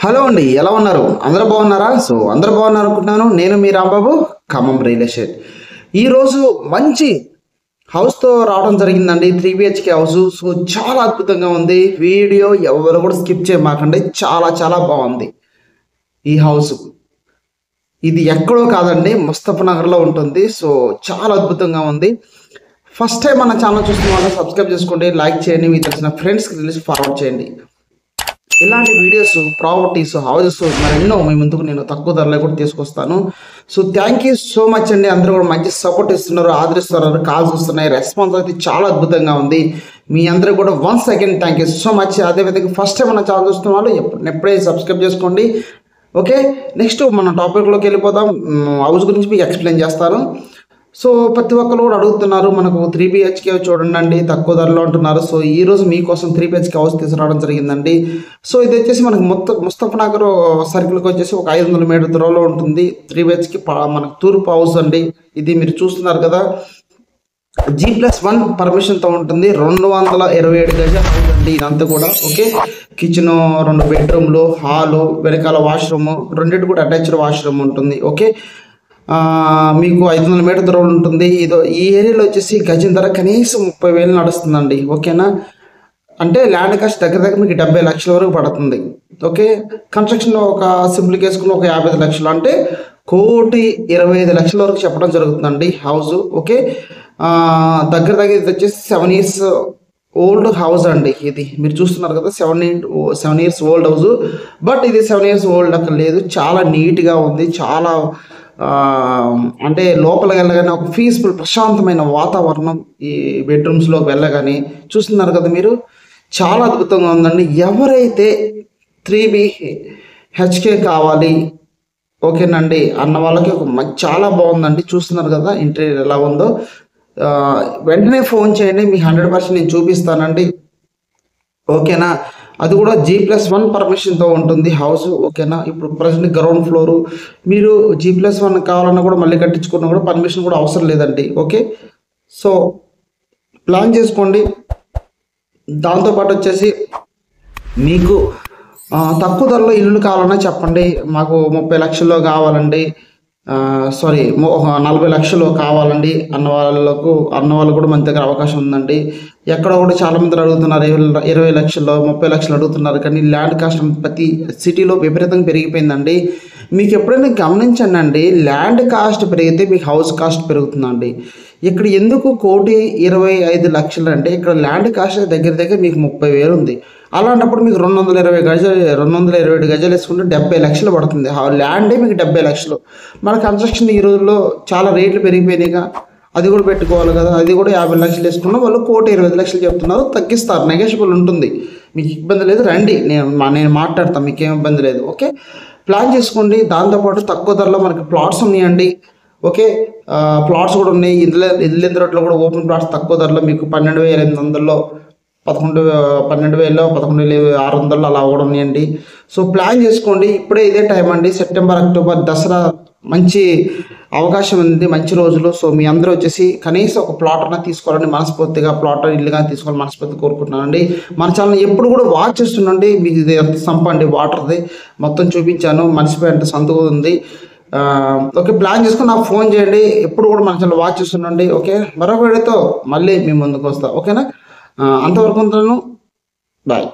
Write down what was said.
Hello అండి, ఎలా ఉన్నారు? అందరూ బాగున్నారా? అందరూ బాగున్నారు అనుకుంటున్నాను. నేను మీ రాంబాబు, ఖమ్మం రియల్ ఎస్టేట్. ఈరోజు మంచి హౌస్తో రావడం జరిగిందండి. 3 BHK హౌస్. చాలా అద్భుతంగా ఉంది. వీడియో ఎవరు కూడా స్కిప్ చేయమాకండి. చాలా చాలా బాగుంది ఈ హౌస్. ఇది ఎక్కడో కాదండి, ముస్తఫానగర్లో ఉంటుంది. చాలా అద్భుతంగా ఉంది. ఫస్ట్ టైం మన ఛానల్ చూస్తున్న వాళ్ళు సబ్స్క్రైబ్ చేసుకోండి, లైక్ చేయండి, మీకు తెలిసిన ఫ్రెండ్స్కి రిలీజ్ ఫార్వర్డ్ చేయండి. ఇలాంటి వీడియోస్, ప్రాపర్టీస్, హౌసెస్ మరెన్నో మీ ముందుకు నేను తక్కువ ధరలో కూడా తీసుకొస్తాను. థ్యాంక్ యూ సో మచ్ అండి. అందరూ కూడా మంచి సపోర్ట్ ఇస్తున్నారు, ఆదరిస్తున్నారు, కాల్స్ వస్తున్నాయి. రెస్పాన్స్ అయితే చాలా అద్భుతంగా ఉంది. మీ అందరూ కూడా once again thank you so much. అదేవిధంగా ఫస్ట్ టైం మన ఛానల్ చూస్తున్న వాళ్ళు ఎప్పుడే సబ్స్క్రైబ్ చేసుకోండి. ఓకే, నెక్స్ట్ మన టాపిక్లోకి వెళ్ళిపోదాం. హౌస్ గురించి మీకు ఎక్స్ప్లెయిన్ చేస్తాను. ప్రతి ఒక్కరు కూడా అడుగుతున్నారు, మనకు 3 BHK చూడండి తక్కువ ధరలో అంటున్నారు. ఈరోజు మీకోసం 3 BHK హౌస్ తీసుకురావడం జరిగిందండి. ఇది వచ్చేసి మనకు ముస్తఫానగర్ సర్కిల్కి వచ్చేసి ఒక 500 మీటర్ దూరంలో ఉంటుంది. 3 BHK మనకు తూర్పు హౌస్ అండి. ఇది మీరు చూస్తున్నారు కదా, G+1 పర్మిషన్తో ఉంటుంది. 227 గజాల హౌస్ అండి ఇదంతా కూడా. ఓకే, కిచెన్, 2 బెడ్రూమ్లు, హాలు, వెనకాల వాష్రూమ్, రెండింటి కూడా అటాచ్డ్ వాష్రూమ్ ఉంటుంది. ఓకే, మీకు 500 మీటర్ దూరం ఉంటుంది. ఈ ఏరియాలో వచ్చేసి గజం ధర కనీసం 30,000 నడుస్తుందండి. ఓకేనా, అంటే ల్యాండ్ కాస్ట్ దగ్గర దగ్గర మీకు 70 లక్షల వరకు పడుతుంది. ఓకే, కన్స్ట్రక్షన్ ఒక సింపుల్ వేసుకుని ఒక 55 లక్షలు, అంటే 1,25,00,000 వరకు చెప్పడం జరుగుతుందండి హౌస్. ఓకే, దగ్గర దగ్గర ఇది వచ్చేసి 7 years ఓల్డ్ హౌస్ అండి. ఇది మీరు చూస్తున్నారు కదా, 7 years ఓల్డ్ హౌస్. బట్ ఇది 7 years ఓల్డ్ అక్కడ లేదు, చాలా నీట్గా ఉంది. చాలా అంటే లోపలికి వెళ్ళగానే ఒక పీస్ఫుల్ ప్రశాంతమైన వాతావరణం ఈ బెడ్రూమ్స్లోకి వెళ్ళగానే చూస్తున్నారు కదా మీరు, చాలా అద్భుతంగా ఉందండి. ఎవరైతే 3 BHK కావాలి ఓకేనండి అన్న వాళ్ళకి చాలా బాగుందండి. చూస్తున్నారు కదా ఇంటీరియర్ ఎలా ఉందో. వెంటనే ఫోన్ చేయండి, మీ 100% నేను చూపిస్తానండి. ఓకేనా, అది కూడా G+1 పర్మిషన్తో ఉంటుంది హౌస్. ఓకేనా, ఇప్పుడు ప్రజెంట్ గ్రౌండ్ ఫ్లోరు. మీరు G+1 కావాలన్నా కూడా మళ్ళీ కట్టించుకున్నా కూడా పర్మిషన్ కూడా అవసరం లేదండి. ఓకే, ప్లాన్ చేసుకోండి. దాంతోపాటు వచ్చేసి మీకు తక్కువ ధరలో ఇల్లు కావాలన్నా చెప్పండి. మాకు 30 లక్షల్లో కావాలండి, 40 లక్షలు కావాలండి అన్న వాళ్ళు కూడా మన దగ్గర అవకాశం ఉందండి. ఎక్కడ కూడా చాలామంది అడుగుతున్నారు 20 లక్షలు, 30 లక్షలు అడుగుతున్నారు. కానీ ల్యాండ్ కాస్ట్ ప్రతి సిటీలో విపరీతంగా పెరిగిపోయిందండి. మీకు ఎప్పుడైనా గమనించండి అండి, ల్యాండ్ కాస్ట్ పెరిగితే మీకు హౌస్ కాస్ట్ పెరుగుతుందండి. ఇక్కడ ఎందుకు 1,25,00,000 అంటే ఇక్కడ ల్యాండ్ కాస్ట్ దగ్గర దగ్గర మీకు 30,000 ఉంది. అలాంటప్పుడు మీకు 227 గజాలు వేసుకుంటే 70 లక్షలు పడుతుంది. ల్యాండే మీకు 70 లక్షలు. మన కన్స్ట్రక్షన్ ఈ రోజుల్లో చాలా రేట్లు పెరిగిపోయినాయిగా, అది కూడా పెట్టుకోవాలి కదా. అది కూడా 50 లక్షలు వేసుకున్నా వాళ్ళు 1,20,00,000 చెప్తున్నారు. తగ్గిస్తారు, నెగోషియబుల్ ఉంటుంది, మీకు ఇబ్బంది లేదు. రండి, నేను మాట్లాడతాను, మీకేం ఇబ్బంది లేదు. ఓకే, ప్లాన్ చేసుకోండి. దాంతోపాటు తక్కువ ధరలో మనకి ప్లాట్స్ ఉన్నాయండి. ఓకే, ప్లాట్స్ కూడా ఉన్నాయి. ఇల్లు రోడ్లో కూడా ఓపెన్ ప్లాట్స్ తక్కువ ధరలో మీకు 12,800లో 11,600 అలా కూడా ఉన్నాయండి. ప్లాన్ చేసుకోండి. ఇప్పుడే ఇదే టైం అండి, సెప్టెంబర్, అక్టోబర్, దసరా మంచి అవకాశం ఉంది, మంచి రోజులు. మీ అందరూ వచ్చేసి కనీసం ఒక ప్లాట్ అన్నా తీసుకోవాలని మనస్ఫూర్తిగా, ప్లాట్ ఇల్లుగా తీసుకోవాలని మనస్ఫూర్తిగా కోరుకుంటున్నానండి. మన ఛానల్ ఎప్పుడు కూడా వాచ్ చేస్తుండండి. మీకు ఇది ఎంత సంపండి వాటర్ది మొత్తం చూపించాను, మనిషిపోయేంత సంతగా ఉంది. ఓకే, ప్లాన్ చేసుకుని నాకు ఫోన్ చేయండి. ఎప్పుడు కూడా మన ఛానల్ వాచ్ చేస్తుండండి. ఓకే, మరొక వీడియోతో మళ్ళీ మీ ముందుకు వస్తా. ఓకేనా, అంతవరకు ఉంటాను. బాయ్.